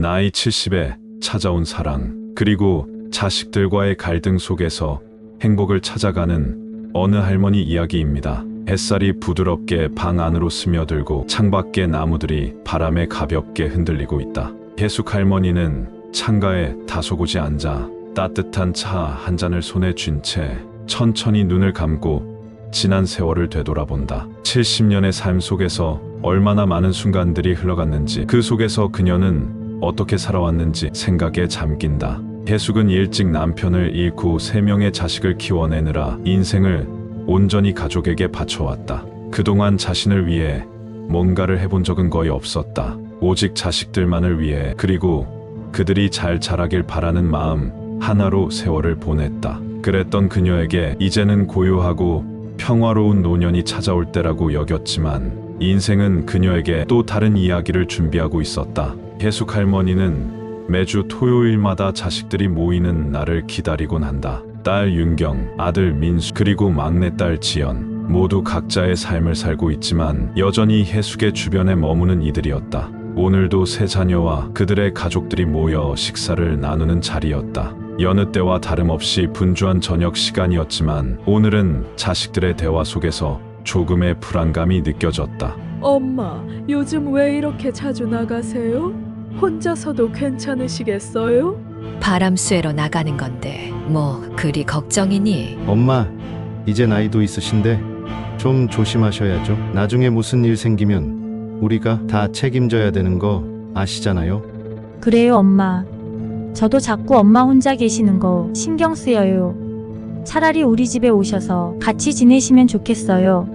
나이 70에 찾아온 사랑, 그리고 자식들과의 갈등 속에서 행복을 찾아가는 어느 할머니 이야기입니다. 햇살이 부드럽게 방 안으로 스며들고 창밖의 나무들이 바람에 가볍게 흔들리고 있다. 혜숙 할머니는 창가에 다소곳이 앉아 따뜻한 차 한 잔을 손에 쥔 채 천천히 눈을 감고 지난 세월을 되돌아본다. 70년의 삶 속에서 얼마나 많은 순간들이 흘러갔는지, 그 속에서 그녀는 어떻게 살아왔는지 생각에 잠긴다. 혜숙은 일찍 남편을 잃고 3명의 자식을 키워내느라 인생을 온전히 가족에게 바쳐왔다. 그동안 자신을 위해 뭔가를 해본 적은 거의 없었다. 오직 자식들만을 위해, 그리고 그들이 잘 자라길 바라는 마음 하나로 세월을 보냈다. 그랬던 그녀에게 이제는 고요하고 평화로운 노년이 찾아올 때라고 여겼지만, 인생은 그녀에게 또 다른 이야기를 준비하고 있었다. 혜숙 할머니는 매주 토요일마다 자식들이 모이는 날을 기다리곤 한다. 딸 윤경, 아들 민수, 그리고 막내딸 지연, 모두 각자의 삶을 살고 있지만 여전히 혜숙의 주변에 머무는 이들이었다. 오늘도 세 자녀와 그들의 가족들이 모여 식사를 나누는 자리였다. 여느 때와 다름없이 분주한 저녁 시간이었지만 오늘은 자식들의 대화 속에서 조금의 불안감이 느껴졌다. 엄마, 요즘 왜 이렇게 자주 나가세요? 혼자서도 괜찮으시겠어요? 바람 쐬러 나가는 건데 뭐 그리 걱정이니? 엄마, 이제 나이도 있으신데 좀 조심하셔야죠. 나중에 무슨 일 생기면 우리가 다 책임져야 되는 거 아시잖아요. 그래요, 엄마. 저도 자꾸 엄마 혼자 계시는 거 신경 쓰여요. 차라리 우리 집에 오셔서 같이 지내시면 좋겠어요.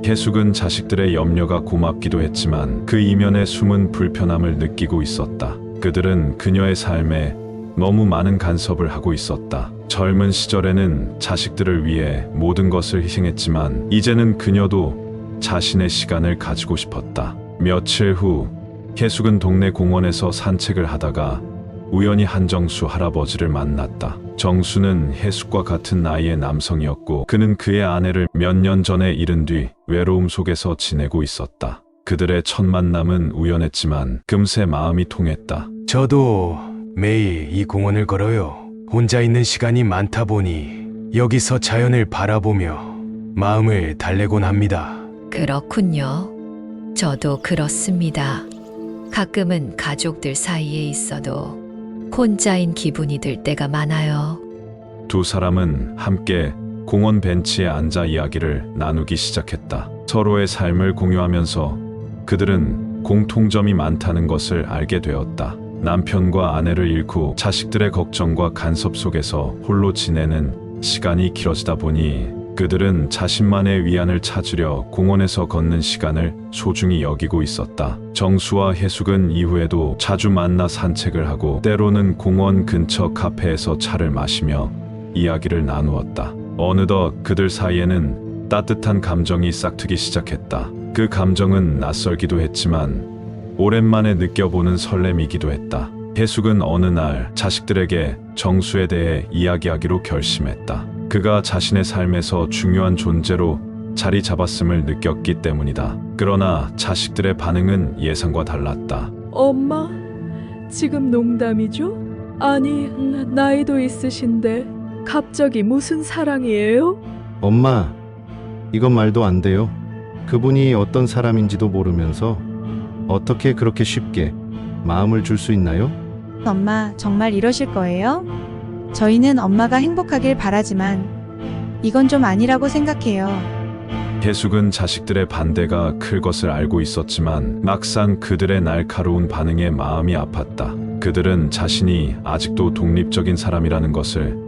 혜숙은 자식들의 염려가 고맙기도 했지만 그 이면에 숨은 불편함을 느끼고 있었다. 그들은 그녀의 삶에 너무 많은 간섭을 하고 있었다. 젊은 시절에는 자식들을 위해 모든 것을 희생했지만 이제는 그녀도 자신의 시간을 가지고 싶었다. 며칠 후 혜숙은 동네 공원에서 산책을 하다가 우연히 한정수 할아버지를 만났다. 정수는 혜숙과 같은 나이의 남성이었고 그는 그의 아내를 몇 년 전에 잃은 뒤 외로움 속에서 지내고 있었다. 그들의 첫 만남은 우연했지만 금세 마음이 통했다. 저도 매일 이 공원을 걸어요. 혼자 있는 시간이 많다 보니 여기서 자연을 바라보며 마음을 달래곤 합니다. 그렇군요. 저도 그렇습니다. 가끔은 가족들 사이에 있어도 혼자인 기분이 들 때가 많아요. 두 사람은 함께 공원 벤치에 앉아 이야기를 나누기 시작했다. 서로의 삶을 공유하면서 그들은 공통점이 많다는 것을 알게 되었다. 남편과 아내를 잃고 자식들의 걱정과 간섭 속에서 홀로 지내는 시간이 길어지다 보니 그들은 자신만의 위안을 찾으려 공원에서 걷는 시간을 소중히 여기고 있었다. 정수와 혜숙은 이후에도 자주 만나 산책을 하고 때로는 공원 근처 카페에서 차를 마시며 이야기를 나누었다. 어느덧 그들 사이에는 따뜻한 감정이 싹트기 시작했다. 그 감정은 낯설기도 했지만 오랜만에 느껴보는 설렘이기도 했다. 혜숙은 어느 날 자식들에게 정수에 대해 이야기하기로 결심했다. 그가 자신의 삶에서 중요한 존재로 자리 잡았음을 느꼈기 때문이다. 그러나 자식들의 반응은 예상과 달랐다. 엄마, 지금 농담이죠? 아니, 나이도 있으신데 갑자기 무슨 사랑이에요? 엄마, 이건 말도 안 돼요. 그분이 어떤 사람인지도 모르면서 어떻게 그렇게 쉽게 마음을 줄 수 있나요? 엄마, 정말 이러실 거예요? 저희는 엄마가 행복하길 바라지만 이건 좀 아니라고 생각해요. 혜숙은 자식들의 반대가 클 것을 알고 있었지만 막상 그들의 날카로운 반응에 마음이 아팠다. 그들은 자신이 아직도 독립적인 사람이라는 것을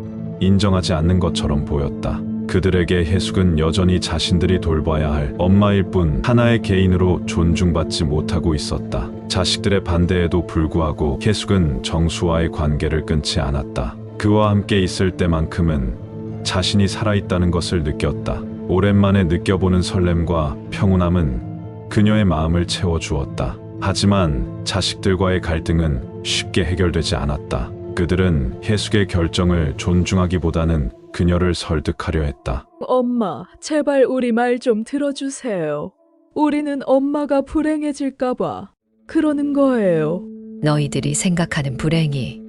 인정하지 않는 것처럼 보였다. 그들에게 혜숙은 여전히 자신들이 돌봐야 할 엄마일 뿐 하나의 개인으로 존중받지 못하고 있었다. 자식들의 반대에도 불구하고 혜숙은 정수와의 관계를 끊지 않았다. 그와 함께 있을 때만큼은 자신이 살아있다는 것을 느꼈다. 오랜만에 느껴보는 설렘과 평온함은 그녀의 마음을 채워주었다. 하지만 자식들과의 갈등은 쉽게 해결되지 않았다. 그들은 혜숙의 결정을 존중하기보다는 그녀를 설득하려 했다. 엄마, 제발 우리 말 좀 들어주세요. 우리는 엄마가 불행해질까봐 그러는 거예요. 너희들이 생각하는 불행이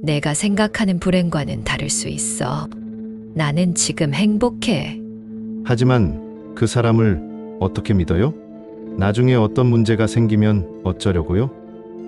내가 생각하는 불행과는 다를 수 있어. 나는 지금 행복해. 하지만 그 사람을 어떻게 믿어요? 나중에 어떤 문제가 생기면 어쩌려고요?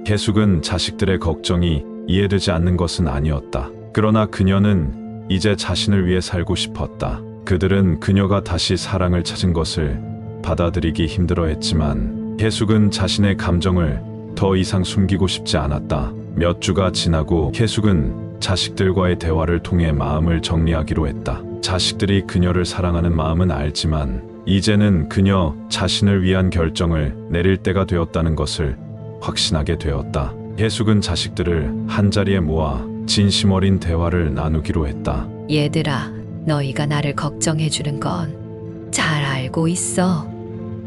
해숙은 자식들의 걱정이 이해되지 않는 것은 아니었다. 그러나 그녀는 이제 자신을 위해 살고 싶었다. 그들은 그녀가 다시 사랑을 찾은 것을 받아들이기 힘들어했지만 해숙은 자신의 감정을 더 이상 숨기고 싶지 않았다. 몇 주가 지나고 해숙은 자식들과의 대화를 통해 마음을 정리하기로 했다. 자식들이 그녀를 사랑하는 마음은 알지만 이제는 그녀 자신을 위한 결정을 내릴 때가 되었다는 것을 확신하게 되었다. 해숙은 자식들을 한자리에 모아 진심 어린 대화를 나누기로 했다. 얘들아, 너희가 나를 걱정해 주는 건 잘 알고 있어.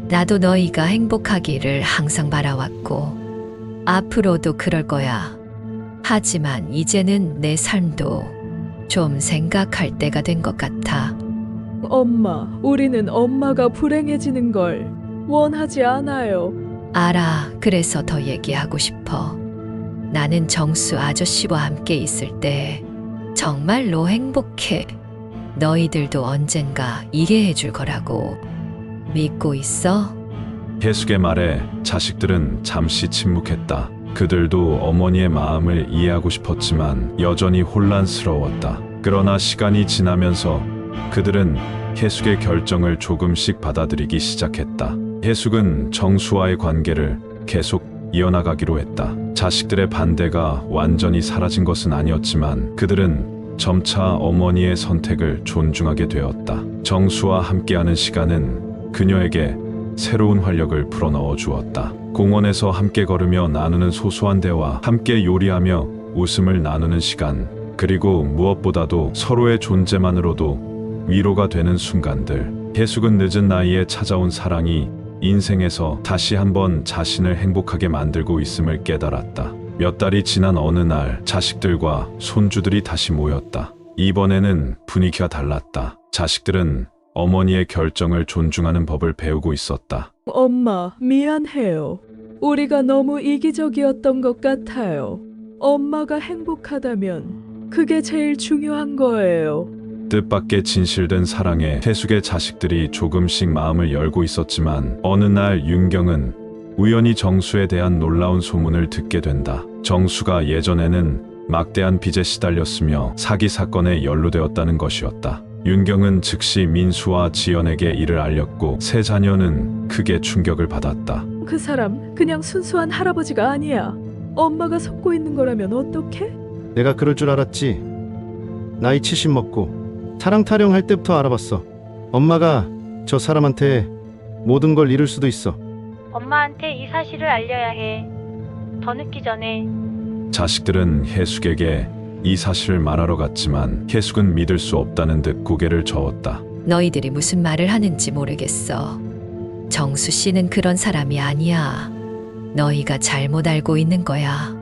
나도 너희가 행복하기를 항상 바라왔고 앞으로도 그럴 거야. 하지만 이제는 내 삶도 좀 생각할 때가 된 것 같아. 엄마, 우리는 엄마가 불행해지는 걸 원하지 않아요. 알아. 그래서 더 얘기하고 싶어. 나는 정수 아저씨와 함께 있을 때 정말로 행복해. 너희들도 언젠가 이해해 줄 거라고 믿고 있어? 해숙의 말에 자식들은 잠시 침묵했다. 그들도 어머니의 마음을 이해하고 싶었지만 여전히 혼란스러웠다. 그러나 시간이 지나면서 그들은 해숙의 결정을 조금씩 받아들이기 시작했다. 해숙은 정수와의 관계를 계속 이어나가기로 했다. 자식들의 반대가 완전히 사라진 것은 아니었지만 그들은 점차 어머니의 선택을 존중하게 되었다. 정수와 함께하는 시간은 그녀에게 새로운 활력을 불어넣어 주었다. 공원에서 함께 걸으며 나누는 소소한 대화, 함께 요리하며 웃음을 나누는 시간, 그리고 무엇보다도 서로의 존재만으로도 위로가 되는 순간들. 해숙은 늦은 나이에 찾아온 사랑이 인생에서 다시 한번 자신을 행복하게 만들고 있음을 깨달았다. 몇 달이 지난 어느 날 자식들과 손주들이 다시 모였다. 이번에는 분위기가 달랐다. 자식들은 어머니의 결정을 존중하는 법을 배우고 있었다. 엄마, 미안해요. 우리가 너무 이기적이었던 것 같아요. 엄마가 행복하다면 그게 제일 중요한 거예요. 뜻밖의 진실된 사랑에 해숙의 자식들이 조금씩 마음을 열고 있었지만 어느 날 윤경은 우연히 정수에 대한 놀라운 소문을 듣게 된다. 정수가 예전에는 막대한 빚에 시달렸으며 사기 사건에 연루되었다는 것이었다. 윤경은 즉시 민수와 지연에게 이를 알렸고 세 자녀는 크게 충격을 받았다. 그 사람 그냥 순수한 할아버지가 아니야. 엄마가 속고 있는 거라면 어떡해? 내가 그럴 줄 알았지. 나이 70 먹고 사랑 타령할 때부터 알아봤어. 엄마가 저 사람한테 모든 걸 잃을 수도 있어. 엄마한테 이 사실을 알려야 해. 더 늦기 전에. 자식들은 해숙에게 이 사실을 말하러 갔지만 해숙은 믿을 수 없다는 듯 고개를 저었다. 너희들이 무슨 말을 하는지 모르겠어. 정수 씨는 그런 사람이 아니야. 너희가 잘못 알고 있는 거야.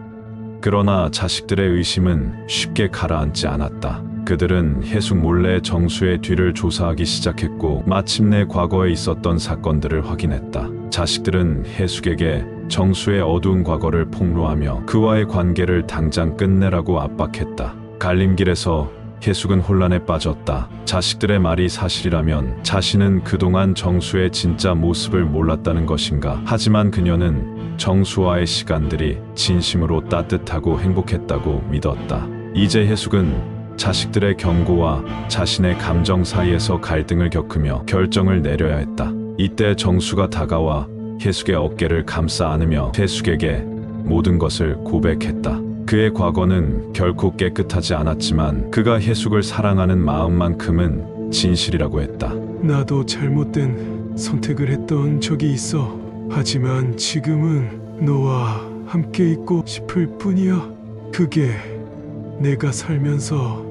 그러나 자식들의 의심은 쉽게 가라앉지 않았다. 그들은 해숙 몰래 정수의 뒤를 조사하기 시작했고 마침내 과거에 있었던 사건들을 확인했다. 자식들은 해숙에게 정수의 어두운 과거를 폭로하며 그와의 관계를 당장 끝내라고 압박했다. 갈림길에서 해숙은 혼란에 빠졌다. 자식들의 말이 사실이라면 자신은 그동안 정수의 진짜 모습을 몰랐다는 것인가? 하지만 그녀는 정수와의 시간들이 진심으로 따뜻하고 행복했다고 믿었다. 이제 해숙은 자식들의 경고와 자신의 감정 사이에서 갈등을 겪으며 결정을 내려야 했다. 이때 정수가 다가와 해숙의 어깨를 감싸 안으며 해숙에게 모든 것을 고백했다. 그의 과거는 결코 깨끗하지 않았지만 그가 해숙을 사랑하는 마음만큼은 진실이라고 했다. 나도 잘못된 선택을 했던 적이 있어. 하지만 지금은 너와 함께 있고 싶을 뿐이야. 그게 내가 살면서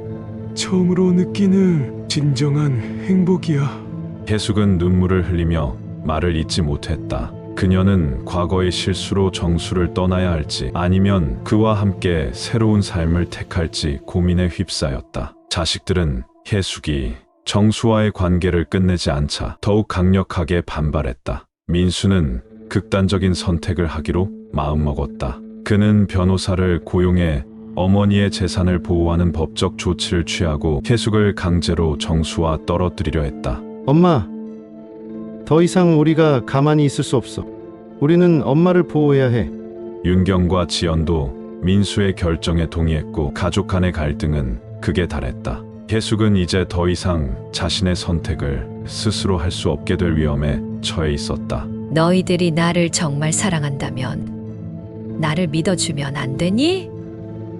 처음으로 느끼는 진정한 행복이야. 해숙은 눈물을 흘리며 말을 잇지 못했다. 그녀는 과거의 실수로 정수를 떠나야 할지 아니면 그와 함께 새로운 삶을 택할지 고민에 휩싸였다. 자식들은 해숙이 정수와의 관계를 끝내지 않자 더욱 강력하게 반발했다. 민수는 극단적인 선택을 하기로 마음먹었다. 그는 변호사를 고용해 어머니의 재산을 보호하는 법적 조치를 취하고 혜숙을 강제로 정수와 떨어뜨리려 했다. 엄마, 더 이상 우리가 가만히 있을 수 없어. 우리는 엄마를 보호해야 해. 윤경과 지연도 민수의 결정에 동의했고 가족 간의 갈등은 극에 달했다. 혜숙은 이제 더 이상 자신의 선택을 스스로 할 수 없게 될 위험에 처해 있었다. 너희들이 나를 정말 사랑한다면 나를 믿어주면 안 되니?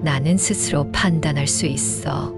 나는 스스로 판단할 수 있어.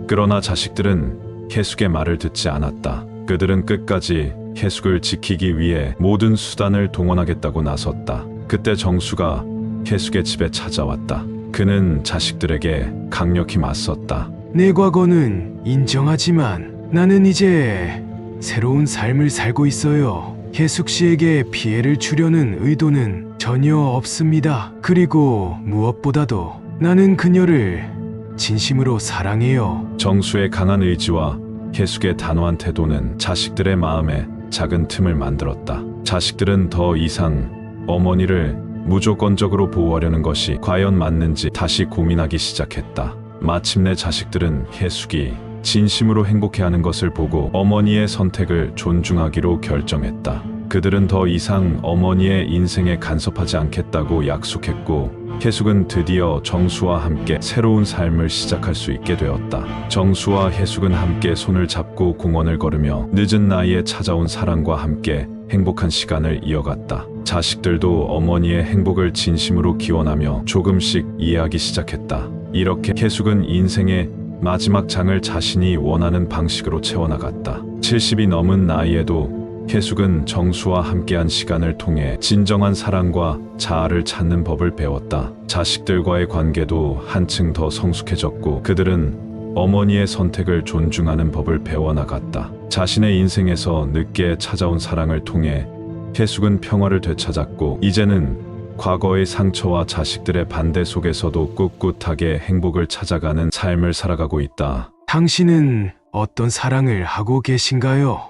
그러나 자식들은 혜숙의 말을 듣지 않았다. 그들은 끝까지 혜숙을 지키기 위해 모든 수단을 동원하겠다고 나섰다. 그때 정수가 혜숙의 집에 찾아왔다. 그는 자식들에게 강력히 맞섰다. 내 과거는 인정하지만 나는 이제 새로운 삶을 살고 있어요. 혜숙 씨에게 피해를 주려는 의도는 전혀 없습니다. 그리고 무엇보다도 나는 그녀를 진심으로 사랑해요. 정수의 강한 의지와 혜숙의 단호한 태도는 자식들의 마음에 작은 틈을 만들었다. 자식들은 더 이상 어머니를 무조건적으로 보호하려는 것이 과연 맞는지 다시 고민하기 시작했다. 마침내 자식들은 혜숙이 진심으로 행복해하는 것을 보고 어머니의 선택을 존중하기로 결정했다. 그들은 더 이상 어머니의 인생에 간섭하지 않겠다고 약속했고 혜숙은 드디어 정수와 함께 새로운 삶을 시작할 수 있게 되었다. 정수와 혜숙은 함께 손을 잡고 공원을 걸으며 늦은 나이에 찾아온 사랑과 함께 행복한 시간을 이어갔다. 자식들도 어머니의 행복을 진심으로 기원하며 조금씩 이해하기 시작했다. 이렇게 혜숙은 인생의 마지막 장을 자신이 원하는 방식으로 채워나갔다. 70이 넘은 나이에도 혜숙은 정수와 함께한 시간을 통해 진정한 사랑과 자아를 찾는 법을 배웠다. 자식들과의 관계도 한층 더 성숙해졌고 그들은 어머니의 선택을 존중하는 법을 배워나갔다. 자신의 인생에서 늦게 찾아온 사랑을 통해 혜숙은 평화를 되찾았고 이제는 과거의 상처와 자식들의 반대 속에서도 꿋꿋하게 행복을 찾아가는 삶을 살아가고 있다. 당신은 어떤 사랑을 하고 계신가요?